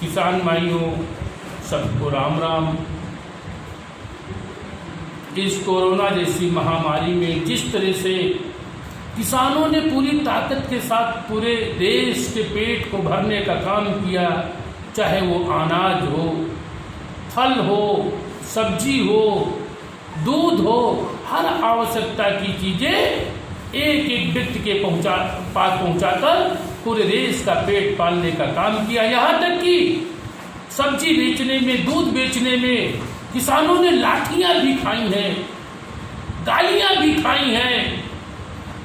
किसान भाइयों, सबको राम राम। इस कोरोना जैसी महामारी में जिस तरह से किसानों ने पूरी ताकत के साथ पूरे देश के पेट को भरने का काम किया, चाहे वो अनाज हो, फल हो, सब्जी हो, दूध हो, हर आवश्यकता की चीजें एक एक व्यक्ति के पास पहुंचाकर पूरे देश का पेट पालने का काम किया। यहाँ तक कि सब्जी बेचने में, दूध बेचने में किसानों ने लाठियां भी खाई हैं, गालियां भी खाई हैं,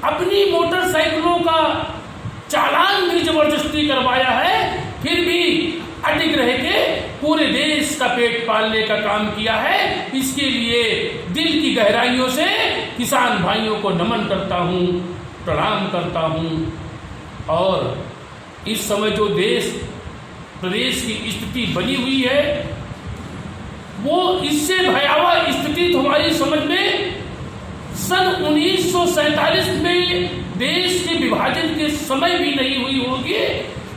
अपनी मोटरसाइकिलों का चालान भी जबरदस्ती करवाया है, फिर भी अडिग रह के पूरे देश का पेट पालने का काम किया है। इसके लिए दिल की गहराइयों से किसान भाइयों को नमन करता हूँ, प्रणाम करता हूँ। और इस समय जो देश प्रदेश की स्थिति बनी हुई है, वो इससे भयावह स्थिति हमारी समझ में सन 1947 में देश के विभाजन के समय भी नहीं हुई होगी।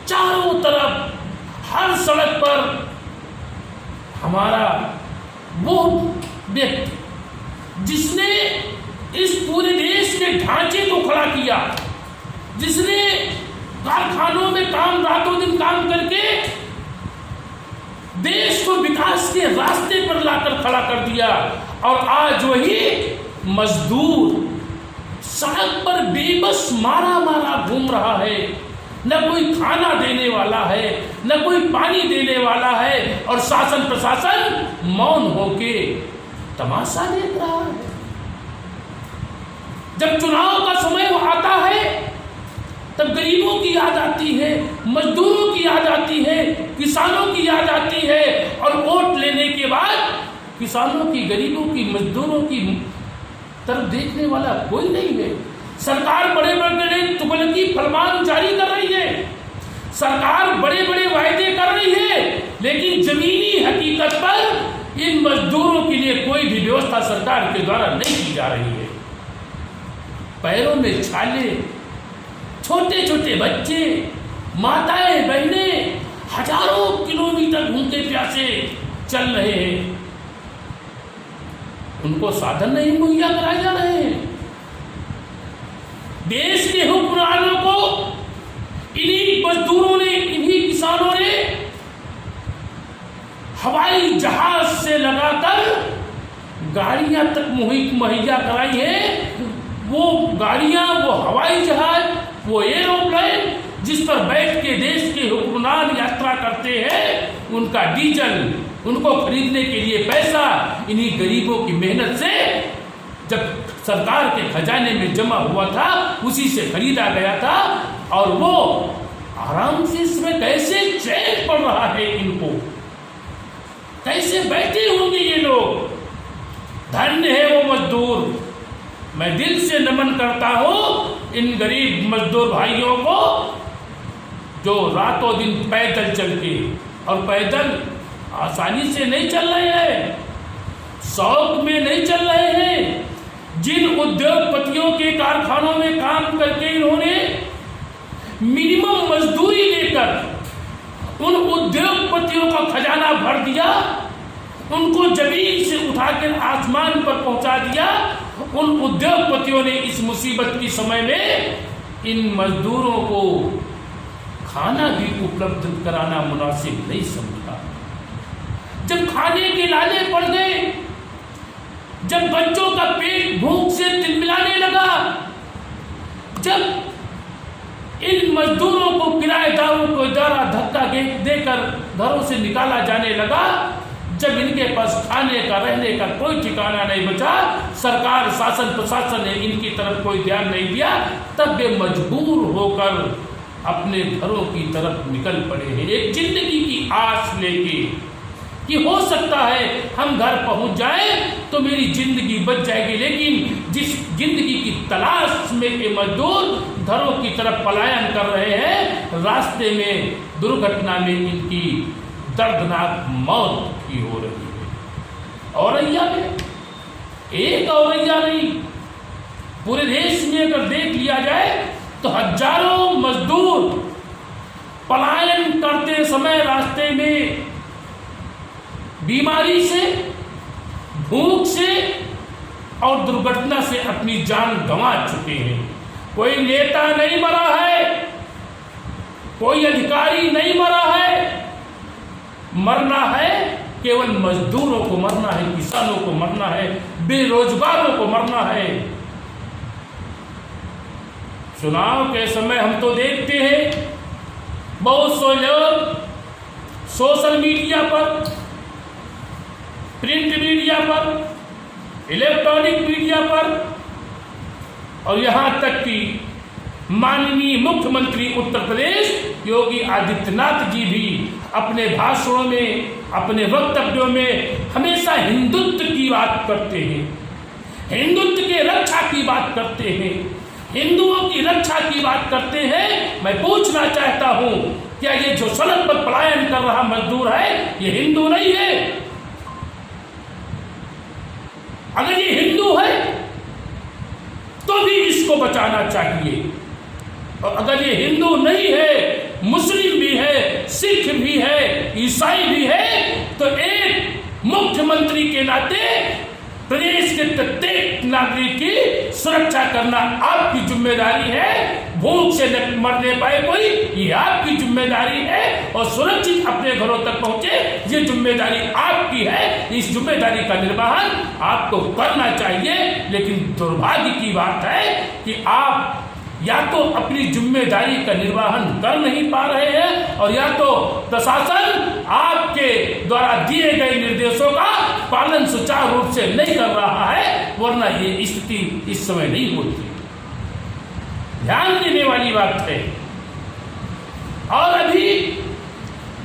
चारों तरफ हर सड़क पर हमारा वो व्यक्ति जिसने इस पूरे देश के ढांचे को खड़ा किया, जिसने कारखानों में रातों दिन काम करके देश को विकास के रास्ते पर लाकर खड़ा कर दिया, और आज वही मजदूर सड़क पर बेबस मारा घूम रहा है। न कोई खाना देने वाला है, न कोई पानी देने वाला है, और शासन प्रशासन मौन होके तमाशा देख रहा है। जब चुनाव का समय आता है, तब गरीबों की याद आती है, मजदूरों की याद आती है, किसानों की याद आती है, और वोट लेने के बाद किसानों की, गरीबों की, मजदूरों की तरफ देखने वाला कोई नहीं है। सरकार बड़े बड़े तुगलकी फरमान जारी कर रही है, सरकार बड़े बड़े वायदे कर रही है, लेकिन जमीनी हकीकत पर इन मजदूरों के लिए कोई भी व्यवस्था सरकार के द्वारा नहीं की जा रही है। पैरों में छाले, छोटे छोटे बच्चे, माताएं, बहनें हजारों किलोमीटर भूखे प्यासे चल रहे हैं, उनको साधन नहीं मुहैया कराए जा रहे हैं। देश के हुक्मरानों को इन्हीं मजदूरों ने, इन्हीं किसानों ने हवाई जहाज से लगाकर गाड़ियां तक मुहैया कराई हैं। वो गाड़ियां, वो हवाई जहाज, वो एरोप्लेन जिस पर बैठ के देश के हुक्मरान यात्रा करते हैं, उनका डीजल, उनको खरीदने के लिए पैसा इन्हीं गरीबों की मेहनत से जब सरकार के खजाने में जमा हुआ था, उसी से खरीदा गया था। और वो आराम से इसमें कैसे चैन पड़ रहा है इनको, कैसे बैठे होंगे ये लोग। धन्य है वो मजदूर। मैं दिल से नमन करता हूं इन गरीब मजदूर भाइयों को, जो रातों दिन पैदल चल के, और पैदल आसानी से नहीं चल रहे हैं, शौक में नहीं चल रहे हैं। जिन उद्योगपतियों के कारखानों में काम करके इन्होंने मिनिमम मजदूरी लेकर उन उद्योगपतियों का खजाना भर दिया, उनको जमीन से उठाकर आसमान पर पहुंचा दिया, उन उद्योगपतियों ने इस मुसीबत के समय में इन मजदूरों को खाना भी उपलब्ध कराना मुनासिब नहीं समझा। जब खाने के लाले पड़ गए, जब बच्चों का पेट भूख से तिलमिलाने लगा, जब इन मजदूरों को, किराएदारों को दरा धक्का देकर घरों से निकाला जाने लगा, जब इनके पास खाने का, रहने का कोई ठिकाना नहीं बचा, सरकार, शासन प्रशासन ने इनकी तरफ कोई ध्यान नहीं दिया, तब वे मजबूर होकर अपने घरों की तरफ निकल पड़े हैं, एक जिंदगी की आस लेके कि हो सकता है हम घर पहुंच जाए तो मेरी जिंदगी बच जाएगी। लेकिन जिस जिंदगी की तलाश में ये मजदूर घरों की तरफ पलायन कर रहे हैं, रास्ते में दुर्घटना में इनकी दर्दनाक मौत भी हो रही है। औरैया में एक औरैया नहीं, पूरे देश में अगर देख लिया जाए तो हजारों मजदूर पलायन करते समय रास्ते में बीमारी से, भूख से और दुर्घटना से अपनी जान गंवा चुके हैं। कोई नेता नहीं मरा है, कोई अधिकारी नहीं मरा है, मरना है केवल मजदूरों को मरना है, किसानों को मरना है, बेरोजगारों को मरना है। चुनाव के समय हम तो देखते हैं बहुत से लोग सोशल मीडिया पर, प्रिंट मीडिया पर, इलेक्ट्रॉनिक मीडिया पर और यहां तक कि माननीय मुख्यमंत्री उत्तर प्रदेश योगी आदित्यनाथ जी भी अपने भाषणों में, अपने वक्तव्यों में हमेशा हिंदुत्व की बात करते हैं, हिंदुत्व के रक्षा की बात करते हैं, हिंदुओं की रक्षा की बात करते हैं। मैं पूछना चाहता हूं, क्या ये जो सड़क पर पलायन कर रहा मजदूर है ये हिंदू नहीं है? अगर ये हिंदू है तो भी इसको बचाना चाहिए, और अगर ये हिंदू नहीं है, मुस्लिम भी है, सिख भी है, ईसाई भी है, तो एक मुख्यमंत्री के नाते प्रदेश के प्रत्येक नागरिक की सुरक्षा करना आपकी जिम्मेदारी है। भूख से न मरने पाए कोई, ये आपकी जिम्मेदारी है, और सुरक्षित अपने घरों तक पहुंचे ये जिम्मेदारी आपकी है। इस जिम्मेदारी का निर्वहन आपको करना चाहिए। लेकिन दुर्भाग्य की बात है कि आप या तो अपनी जिम्मेदारी का निर्वहन कर नहीं पा रहे हैं, और या तो प्रशासन आपके द्वारा दिए गए निर्देशों का पालन सुचारू रूप से नहीं कर रहा है, वरना ये स्थिति इस समय नहीं होती। ध्यान देने वाली बात है। और अभी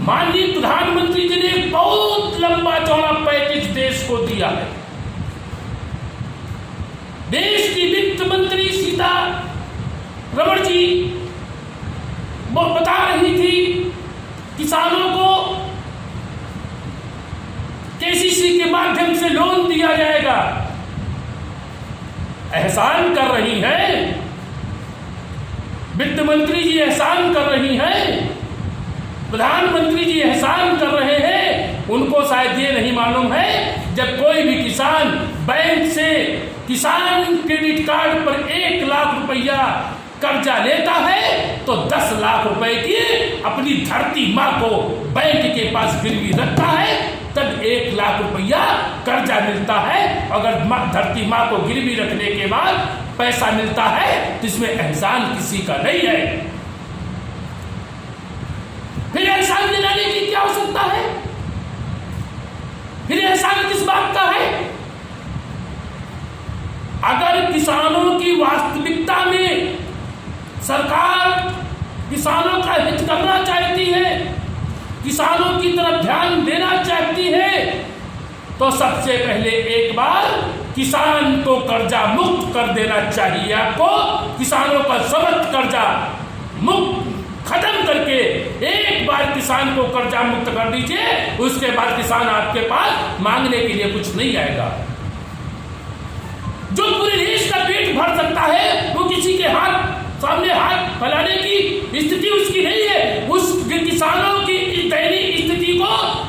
माननीय प्रधानमंत्री जी ने एक बहुत लंबा चौड़ा पैकेज देश को दिया है। देश की वित्त मंत्री सीतारमण जी वो बता रही थी किसानों को केसीसी के माध्यम से लोन दिया जाएगा। एहसान कर रही है वित्त मंत्री जी, एहसान कर रही हैं, प्रधानमंत्री जी एहसान कर रहे हैं। उनको शायद ये नहीं मालूम है, जब कोई भी किसान बैंक से किसान क्रेडिट कार्ड पर 1 लाख रुपया कर्जा लेता है तो 10 लाख रुपए की अपनी धरती माँ को बैंक के पास गिरवी रखता है, तब 1 लाख रुपया कर्जा मिलता है। अगर धरती माँ को गिरवी रखने के बाद पैसा मिलता है तो इसमें एहसान किसी का नहीं है। फिर एहसान दिलाने की क्या आवश्यकता है? फिर एहसान किस बात का है? अगर किसानों की वास्तविकता में सरकार किसानों का हित करना चाहती है, किसानों की तरफ ध्यान देना चाहती है, तो सबसे पहले एक बार किसान को कर्जा मुक्त कर देना चाहिए। आपको किसानों का समस्त कर्जा मुक्त खत्म करके एक बार किसान को कर्जा मुक्त कर दीजिए, उसके बाद किसान आपके पास मांगने के लिए कुछ नहीं आएगा। जो पूरे देश का पेट भर सकता है वो किसी के सामने हाथ फैलाने की स्थिति उसकी नहीं है। उस किसानों की दयनीय स्थिति को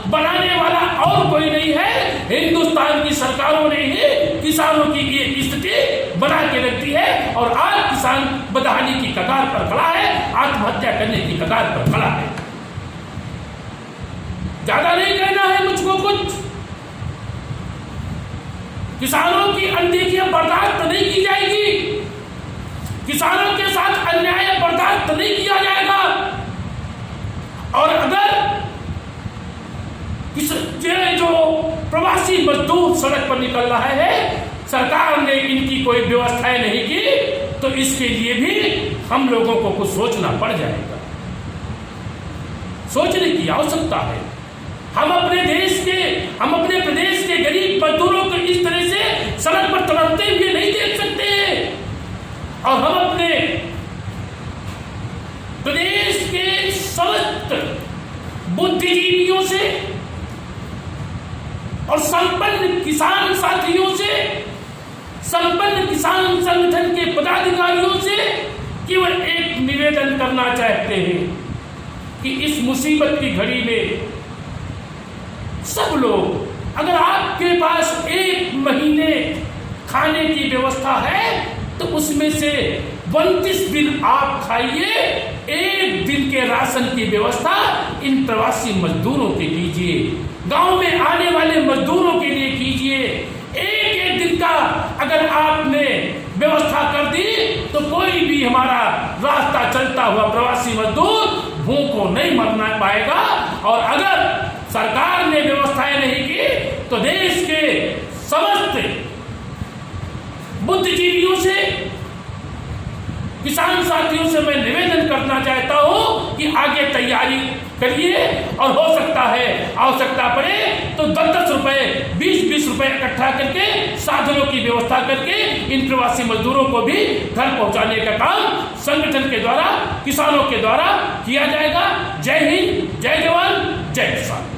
बनाने वाला और कोई नहीं है। हिंदुस्तान की सरकारों ने ही किसानों की ये स्थिति बना के रखी है, और आज किसान बदहाली की कगार पर खड़ा है, आत्महत्या करने की कगार पर खड़ा है। ज्यादा नहीं कहना है मुझको कुछ। किसानों की अनदेखियां बर्दाश्त नहीं की जाएगी, किसानों के साथ अन्याय बर्दाश्त नहीं किया जाएगा। और अगर जो प्रवासी मजदूर सड़क पर निकल रहा है, सरकार ने इनकी कोई व्यवस्थाएं नहीं की, तो इसके लिए भी हम लोगों को कुछ सोचना पड़ जाएगा। सोचने की आवश्यकता है। हम अपने प्रदेश के गरीब मजदूरों को इस तरह से सड़क पर तड़पते हुए नहीं देख सकते, और हम अपने प्रदेश के समस्त बुद्धिजीवियों से और संपन्न किसान साथियों से, संपन्न किसान संगठन के पदाधिकारियों से केवल एक निवेदन करना चाहते हैं कि इस मुसीबत की घड़ी में सब लोग, अगर आपके पास 1 महीने खाने की व्यवस्था है तो उसमें से 32 दिन आप खाइए, 1 दिन के राशन की व्यवस्था इन प्रवासी मजदूरों के कीजिए, गांव में आने वाले मजदूरों के लिए कीजिए। एक दिन का अगर आपने व्यवस्था कर दी तो कोई भी हमारा रास्ता चलता हुआ प्रवासी मजदूर भूखों नहीं मरना पाएगा। और अगर सरकार ने व्यवस्थाएं नहीं की तो देश के समस्त बुद्धिजीवियों से, किसान साथियों से मैं निवेदन करना चाहता हूं कि आगे तैयारी करिए और हो सकता है आवश्यकता पड़े तो 10-10 रुपए 20-20 रुपए इकट्ठा करके साधनों की व्यवस्था करके इन प्रवासी मजदूरों को भी घर पहुंचाने का काम संगठन के द्वारा, किसानों के द्वारा किया जाएगा। जय हिंद, जय जवान, जय किसान।